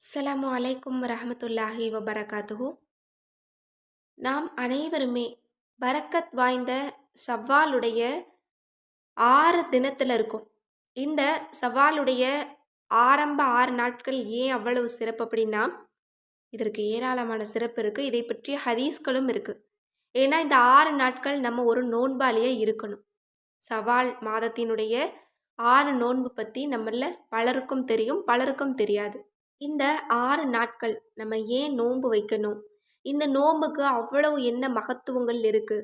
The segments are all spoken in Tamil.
அஸ்ஸலாமு அலைக்கும் வரஹ்மத்துல்லாஹி வபரகாத்துஹு. நாம் அனைவருமே பரக்கத் வாய்ந்த ஷவ்வாலுடைய 6 தினத்துல இருக்கோம். இந்த ஷவ்வாலுடைய ஆரம்ப 6 நாட்கள் ஏன் அவ்வளவு சிறப்பு அப்படின்னா, இதற்கு ஏராளமான சிறப்பு இருக்கு. இதை பற்றிய ஹதீஸ்களும் இருக்கு. ஏன்னா இந்த 6 நாட்கள் நம்ம ஒரு நோன்பாளியா இருக்கணும். ஷவ்வால் மாதத்தினுடைய 6 நோன்பு பத்தி நம்மள பலருக்கும் தெரியும், பலருக்கும் தெரியாது. இந்த 6 நாட்கள் நம்ம ஏன் நோன்பு வைக்கணும்? இந்த நோன்புக்கு அவ்வளவு என்ன மகத்துவங்கள் இருக்கு?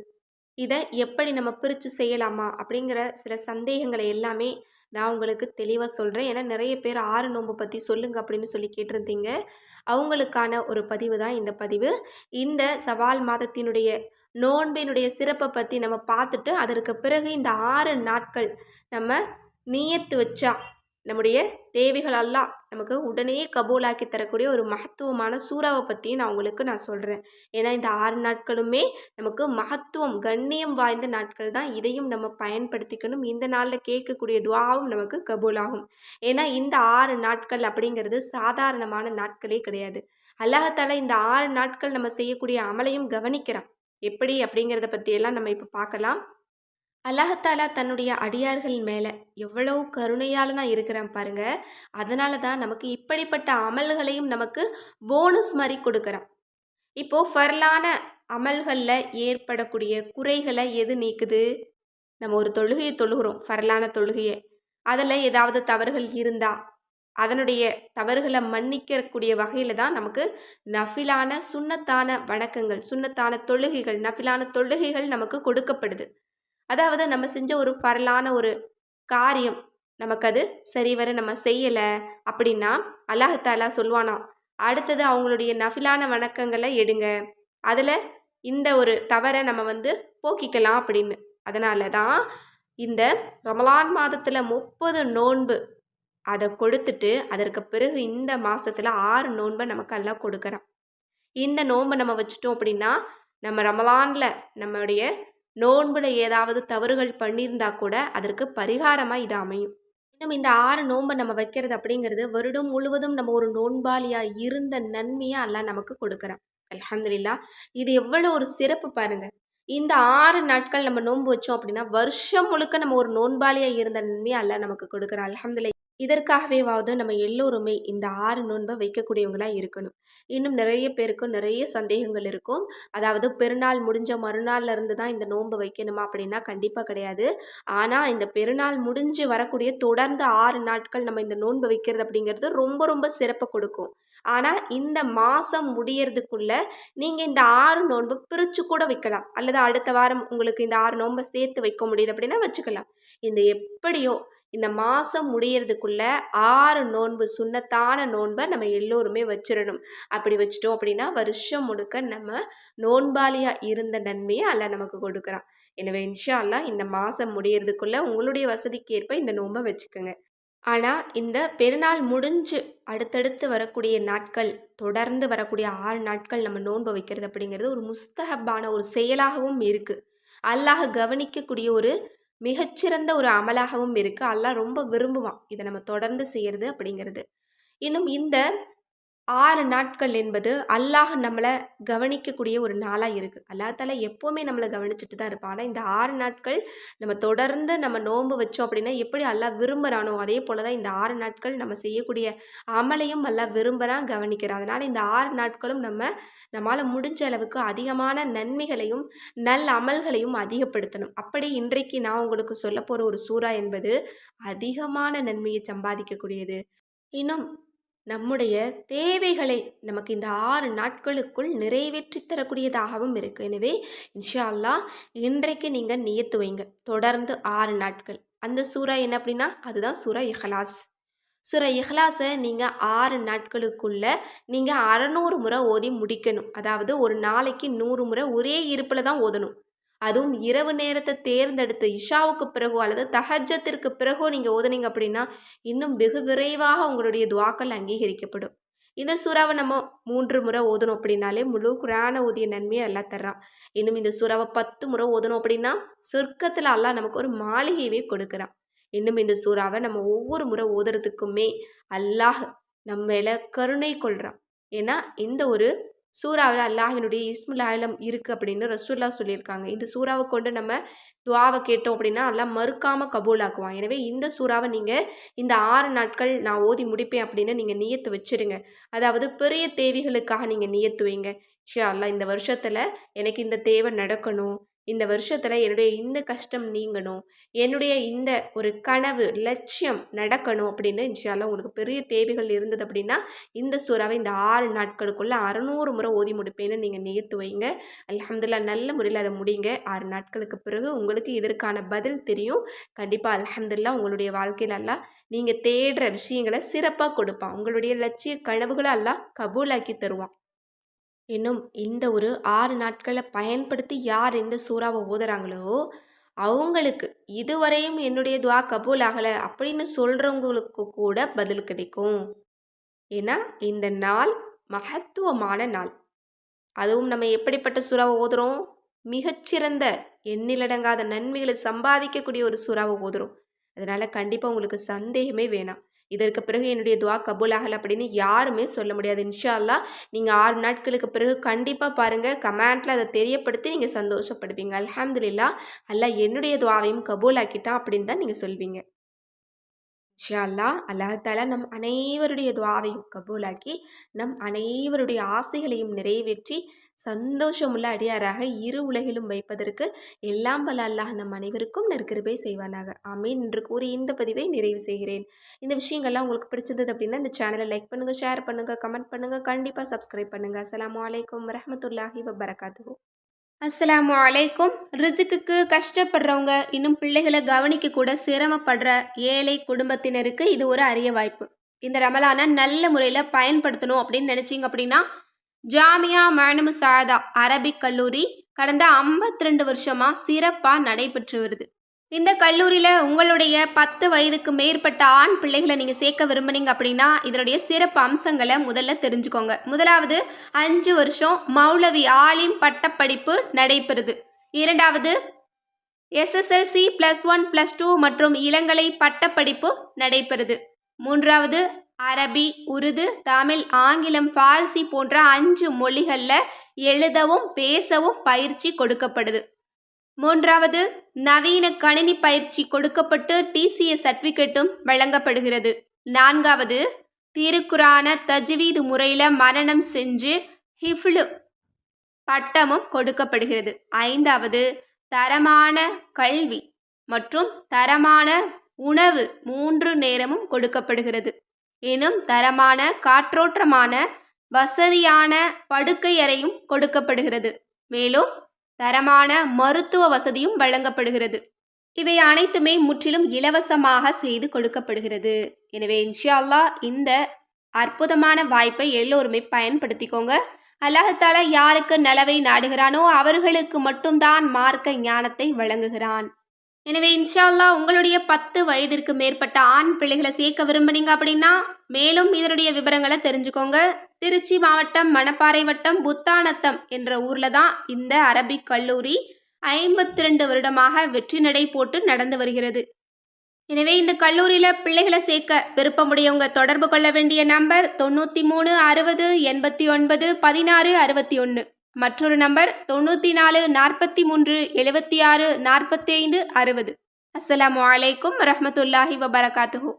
இத எப்படி நம்ம பிரிச்சு செய்யலாமா? அப்படிங்கிற சில சந்தேகங்களை எல்லாமே நான் உங்களுக்கு தெளிவா சொல்றேன். ஏன்னா நெறைய பேர் 6 நோன்பு பத்தி சொல்லுங்க அப்படின்னு சொல்லி கேட்டிருந்தீங்க. அவங்களுக்கான ஒரு பதிவு தான் இந்த பதிவு. இந்த ஷவ்வால் மாதத்தினுடைய நோன்பினுடைய சிறப்ப பத்தி நம்ம பார்த்துட்டு, அதற்கு பிறகு இந்த 6 நாட்கள் நம்ம நியத்து வச்சா, நம்முடைய தேவைகள் எல்லாம் நமக்கு உடனே கபூலாக்கி தரக்கூடிய ஒரு மகத்துவமான சூறாவை பற்றியும் நான் சொல்கிறேன். ஏன்னா இந்த 6 நாட்களுமே நமக்கு மகத்துவம் கண்ணியம் வாய்ந்த நாட்கள் தான். இதையும் நம்ம பயன்படுத்திக்கணும். இந்த நாளில் கேட்கக்கூடிய துஆவும் நமக்கு கபூலாகும். ஏன்னா இந்த 6 நாட்கள் அப்படிங்கிறது சாதாரணமான நாட்களே கிடையாது. அல்லாஹ் தஆலா இந்த 6 நாட்கள் நம்ம செய்யக்கூடிய அமலையும் கவனிக்கிறான். எப்படி அப்படிங்கிறத பற்றியெல்லாம் நம்ம இப்போ பார்க்கலாம். அல்லாஹ் தஆலா தன்னுடைய அடியார்கள் மேலே எவ்வளவு கருணையாளனா இருக்கிறான் பாருங்க. அதனால தான் நமக்கு இப்படிப்பட்ட அமல்களையும் நமக்கு போனஸ் மாதிரி கொடுக்குறான். இப்போ ஃபர்லான அமல்களில் ஏற்படக்கூடிய குறைகளை எது நீக்குது? நம்ம ஒரு தொழுகையை தொழுகிறோம், ஃபர்லான தொழுகையை. அதில் ஏதாவது தவறுகள் இருந்தால் அதனுடைய தவறுகளை மன்னிக்கக்கூடிய வகையில் தான் நமக்கு நஃபிலான சுன்னத்தான வணக்கங்கள், சுன்னத்தான தொழுகைகள், நஃபிலான தொழுகைகள் நமக்கு கொடுக்கப்படுது. அதாவது நம்ம செஞ்ச ஒரு பரலான ஒரு காரியம் நமக்கு அது சரிவர நம்ம செய்யலை அப்படின்னா அல்லாஹ் தஆலா சொல்வானாம், அடுத்தது அவங்களுடைய நஃபிலான வணக்கங்களை எடுங்க, அதில் இந்த ஒரு தவறை நம்ம போக்கிக்கலாம் அப்படின்னு. அதனால தான் இந்த ரமலான் மாதத்தில் 30 நோன்பு அதை கொடுத்துட்டு அதற்கு பிறகு இந்த மாதத்தில் 6 நோன்பை நமக்கு அல்லாஹ் கொடுக்குறான். இந்த நோன்பை நம்ம வச்சுட்டோம் அப்படின்னா நம்ம ரமலானில் நம்முடைய நோன்புல ஏதாவது தவறுகள் பண்ணியிருந்தா கூட அதற்கு பரிகாரமாக இது அமையும். இன்னும் இந்த 6 நோன்பை நம்ம வைக்கிறது அப்படிங்கிறது வருடம் முழுவதும் நம்ம ஒரு நோன்பாளியாக இருந்த நன்மையை அல்லாஹ் நமக்கு கொடுக்குறான். அல்ஹம்துலில்லாஹ். இது எவ்வளோ ஒரு சிறப்பு பாருங்க. இந்த 6 நாட்கள் நம்ம நோன்பு வச்சோம் அப்படின்னா வருஷம் முழுக்க நம்ம ஒரு நோன்பாளியாக இருந்த நன்மையை அல்லாஹ் நமக்கு கொடுக்குறான். அல்ஹம்துலில்லாஹ். இதற்காகவேவாவது நம்ம எல்லோருமே இந்த 6 நோன்பை வைக்கக்கூடியவங்களா இருக்கணும். இன்னும் நிறைய பேருக்கு நிறைய சந்தேகங்கள் இருக்கும். அதாவது பெருநாள் முடிஞ்ச மறுநாள்ல இருந்து தான் இந்த நோன்பை வைக்கணுமா அப்படின்னா கண்டிப்பாக கிடையாது. ஆனால் இந்த பெருநாள் முடிஞ்சு வரக்கூடிய தொடர்ந்து 6 நாட்கள் நம்ம இந்த நோன்பை வைக்கிறது அப்படிங்கிறது ரொம்ப ரொம்ப சிறப்பை கொடுக்கும். ஆனால் இந்த மாதம் முடியறதுக்குள்ள நீங்கள் இந்த 6 நோன்பை பிரித்து கூட வைக்கலாம். அல்லது அடுத்த வாரம் உங்களுக்கு இந்த 6 நோன்பை சேர்த்து வைக்க முடியுது அப்படின்னா வச்சுக்கலாம். இந்த எப்படியோ இந்த மாதம் முடியறதுக்குள்ள 6 நோன்பு சுன்னத்தான நோன்பை நம்ம எல்லோருமே வச்சிடணும். அப்படி வச்சிட்டோம் அப்படின்னா வருஷம் முழுக்க நம்ம நோன்பாளியாக இருந்த நன்மையை அல்லாஹ் நமக்கு கொடுக்குறான். எனவே இன்ஷா அல்லாஹ் இந்த மாதம் முடியறதுக்குள்ள உங்களுடைய வசதிக்கு ஏற்ப இந்த நோன்பை வச்சுக்கோங்க. ஆனால் இந்த பெருநாள் முடிஞ்சு அடுத்தடுத்து வரக்கூடிய நாட்கள், தொடர்ந்து வரக்கூடிய 6 நாட்கள் நம்ம நோன்பு வைக்கிறது அப்படிங்கிறது ஒரு முஸ்தஹப்பான ஒரு செயலாகவும் இருக்குது. அல்லாஹ் கவனிக்கக்கூடிய ஒரு மிகச்சிறந்த ஒரு அமலாகவும் இருக்குது. அல்லாஹ் ரொம்ப விரும்புவான் இதை நம்ம தொடர்ந்து செய்கிறது அப்படிங்கிறது. இன்னும் இந்த 6 நாட்கள் என்பது அல்லாஹ் நம்மளை கவனிக்கக்கூடிய ஒரு நாளாக இருக்குது. அல்லாஹ் தஆலா எப்போவுமே நம்மளை கவனிச்சுட்டு தான் இருப்பான். ஆனால் இந்த 6 நாட்கள் நம்ம தொடர்ந்து நம்ம நோன்பு வச்சோம் அப்படின்னா எப்படி அல்லாஹ் விரும்புகிறானோ அதே போல் தான் இந்த 6 நாட்கள் நம்ம செய்யக்கூடிய அமலையும் அல்லாஹ் விரும்புகிறான், கவனிக்கிறான். அதனால் இந்த 6 நாட்களும் நம்மால் முடிஞ்ச அளவுக்கு அதிகமான நன்மைகளையும் நல் அமல்களையும் அதிகப்படுத்தணும். அப்படி இன்றைக்கு நான் உங்களுக்கு சொல்ல போகிற ஒரு சூறா என்பது அதிகமான நன்மையை சம்பாதிக்கக்கூடியது. இன்னும் நம்முடைய தேவைகளை நமக்கு இந்த 6 நாட்களுக்குள் நிறைவேற்றி தரக்கூடியதாகவும் இருக்குது. எனவே இன்ஷா அல்லாஹ் இன்றைக்கு நீங்கள் நியத்து வைங்க, தொடர்ந்து 6 நாட்கள். அந்த சூறா என்ன அப்படின்னா அதுதான் சூறா இஹ்லாஸ். சூறா இஹ்லாஸை நீங்கள் 6 நாட்களுக்குள்ள நீங்கள் 600 முறை ஓதி முடிக்கணும். அதாவது ஒரு நாளைக்கு 100 முறை ஒரே இருப்பில் தான் ஓதணும். அதுவும் இரவு நேரத்தை தேர்ந்தெடுத்து இஷாவுக்கு பிறகோ அல்லது தஹஜ்ஜத்திற்கு பிறகோ நீங்கள் ஓதுனீங்க அப்படின்னா இன்னும் வெகு விரைவாக உங்களுடைய துஆக்கள் அங்கீகரிக்கப்படும். இந்த சூறாவை நம்ம 3 முறை ஓதணும் அப்படின்னாலே முழு குர்ஆனை ஓதிய நன்மையை அல்லாஹ் தர்றான். இன்னும் இந்த சூறாவை 10 முறை ஓதணும் அப்படின்னா சொர்க்கத்தில் அல்லாஹ் நமக்கு ஒரு மாளிகையவே கொடுக்குறான். இன்னும் இந்த சூறாவை நம்ம ஒவ்வொரு முறை ஓதுறதுக்குமே அல்லாஹ் நம்ம மேலே கருணை கொள்கிறான். ஏன்னா இந்த ஒரு சூறாவில் அல்லாஹ்வினுடைய இஸ்முல் ஆலம் இருக்குது அப்படின்னு ரசூல்லா சொல்லியிருக்காங்க. இந்த சூறாவை கொண்டு நம்ம துவாவை கேட்டோம் அப்படின்னா அல்லாஹ் மறுக்காமல் கபூலாக்குவான். எனவே இந்த சூறாவை நீங்கள் இந்த 6 நாட்கள் நான் ஓதி முடிப்பேன் அப்படின்னு நீங்கள் நியத்து வச்சிடுங்க. அதாவது பெரிய தேவைகளுக்காக நீங்கள் நியத்து வைங்க. இன்ஷா அல்லாஹ் இந்த வருஷத்தில் எனக்கு இந்த தேவை நடக்கணும், இந்த வருஷத்தில் என்னுடைய இந்த கஷ்டம் நீங்கணும், என்னுடைய இந்த ஒரு கனவு லட்சியம் நடக்கணும் அப்படின்னு இன்ஷா அல்லாஹ் உங்களுக்கு பெரிய தேவைகள் இருந்தது அப்படின்னா இந்த சூறாவை இந்த 6 நாட்களுக்குள்ள 600 முறை ஓதி முடிப்பேன்னு நீங்கள் நியத்து வைங்க. அல்ஹம்துலில்லாஹ் நல்ல முறையில் அதை முடிங்க. 6 நாட்களுக்கு பிறகு உங்களுக்கு இதற்கான பதில் தெரியும். கண்டிப்பாக அல்ஹம்துலில்லாஹ் உங்களுடைய வாழ்க்கையில் அல்லாஹ் நீங்கள் தேடுற விஷயங்களை சிறப்பாக கொடுப்பான். உங்களுடைய லட்சிய கனவுகளை அல்லாஹ் கபூலாக்கி தருவான். இன்னும் இந்த ஒரு 6 நாட்களை பயன்படுத்தி யார் இந்த சூறாவை ஓதுறாங்களோ அவங்களுக்கு இதுவரையும் என்னுடைய துவா கபூல் ஆகலை அப்படின்னு சொல்கிறவங்களுக்கு கூட பதில் கிடைக்கும். ஏன்னா இந்த நாள் மகத்துவமான நாள். அதுவும் நம்ம எப்படிப்பட்ட சூறாவை ஓதுறோம்? மிகச்சிறந்த எண்ணிலடங்காத நன்மைகளை சம்பாதிக்கக்கூடிய ஒரு சூறாவை ஓதுறோம். அதனால் கண்டிப்பாக உங்களுக்கு சந்தேகமே வேணாம். இதற்கு பிறகு என்னுடைய துவா கபூல் ஆகலை அப்படின்னு யாருமே சொல்ல முடியாது. இன்ஷா அல்லாஹ் நீங்கள் 6 நாட்களுக்கு பிறகு கண்டிப்பாக பாருங்கள், கமெண்ட்டில் அதை தெரியப்படுத்தி நீங்கள் சந்தோஷப்படுவீங்க. அல்ஹம்துலில்லாஹ் அல்லாஹ் என்னுடைய துவாவையும் கபூல் ஆக்கிட்டான் அப்படின்னு தான் நீங்கள் சொல்வீங்க. இன்ஷா அல்லாஹ் அல்லாஹ் தஆலா நம் அனைவருடைய துஆவையும் கபூலாக்கி நம் அனைவருடைய ஆசைகளையும் நிறைவேற்றி சந்தோஷமுள்ள அடியாராக இரு உலகிலும் வைப்பதற்கு எல்லாம் வல்ல அல்லாஹ் நம் அனைவருக்கும் நற்கிருபை செய்வானாக. ஆமீன் என்று கூறி இந்த பதிவை நிறைவு செய்கிறேன். இந்த விஷயங்கள்லாம் உங்களுக்கு பிடிச்சது அப்படின்னா இந்த சேனலை லைக் பண்ணுங்கள், ஷேர் பண்ணுங்கள், கமெண்ட் பண்ணுங்கள், கண்டிப்பாக சப்ஸ்கிரைப் பண்ணுங்கள். அஸ்ஸலாமு அலைக்கும் வரஹ்மத்துல்லாஹி வபரகாத்துஹு. அஸ்ஸலாமு அலைக்கும். ரிசுக்குக்கு கஷ்டப்படுறவங்க, இன்னும் பிள்ளைகளை கவனிக்க கூட சிரமப்படுற ஏழை குடும்பத்தினருக்கு இது ஒரு அரிய வாய்ப்பு. இந்த ரமலானை நல்ல முறையில் பயன்படுத்தணும் அப்படின்னு நினச்சிங்க அப்படின்னா ஜாமியா மஅனுமு சாதா அரபிக் கல்லூரி கடந்த 52 வருஷமாக சிறப்பாக நடைபெற்று வருது. இந்த கல்லூரியில் உங்களுடைய 10 வயதுக்கு மேற்பட்ட ஆண் பிள்ளைகளை நீங்கள் சேர்க்க விரும்புனீங்க அப்படின்னா இதனுடைய சிறப்பு அம்சங்களை முதல்ல தெரிஞ்சுக்கோங்க. முதலாவது 5 வருஷம் மௌலவி ஆலிம் பட்டப்படிப்பு நடைபெறுது. இரண்டாவது SSLC +1 +2 மற்றும் இளங்கலை பட்டப்படிப்பு நடைபெறுது. மூன்றாவது அரபி, உருது, தமிழ், ஆங்கிலம், ஃபார்சி போன்ற 5 மொழிகளில் எழுதவும் பேசவும் பயிற்சி கொடுக்கப்படுது. மூன்றாவது நவீன கணினி பயிற்சி கொடுக்கப்பட்டு TCA சர்டிஃபிகேட்டும் வழங்கப்படுகிறது. நான்காவது திருக்குரான தஜ்வீது முறையில் மனனம் செஞ்சு ஹிஃப்லு பட்டமும் கொடுக்கப்படுகிறது. ஐந்தாவது தரமான கல்வி மற்றும் தரமான உணவு 3 நேரமும் கொடுக்கப்படுகிறது. இன்னும் தரமான காற்றோட்டமான வசதியான படுக்கை அறையும் கொடுக்கப்படுகிறது. மேலும் தரமான மருத்துவ வசதியும் வழங்கப்படுகிறது. இவை அனைத்துமே முற்றிலும் இலவசமாக செய்து கொடுக்கப்படுகிறது. எனவே இன்ஷா அல்லாஹ் இந்த அற்புதமான வாய்ப்பை எல்லோருமே பயன்படுத்திக்கோங்க. அல்லாஹ் தஆலா யாருக்கு நலவை நாடுகிறானோ அவர்களுக்கு மட்டும்தான் மார்க்க ஞானத்தை வழங்குகிறான். எனவே இன்ஷா அல்லாஹ் உங்களுடைய 10 வயதிற்கு மேற்பட்ட ஆண் பிள்ளைகளை சேர்க்க விரும்புனீங்க அப்படின்னா மேலும் இதனுடைய விவரங்களை தெரிஞ்சுக்கோங்க. திருச்சி மாவட்டம் மணப்பாறை வட்டம் புத்தானத்தம் என்ற ஊரில் தான் இந்த அரபிக் கல்லூரி 52 வருடமாக வெற்றி நடை போட்டு நடந்து வருகிறது. எனவே இந்த கல்லூரியில் பிள்ளைகளை சேர்க்க விருப்பமுடையவங்க தொடர்பு கொள்ள வேண்டிய நம்பர் 93 60 89 16 61. மற்றொரு நம்பர் 94 43 76 45 60. அஸ்ஸலாமு அலைக்கும் வரஹ்மத்துல்லாஹி வபரகாத்துஹு.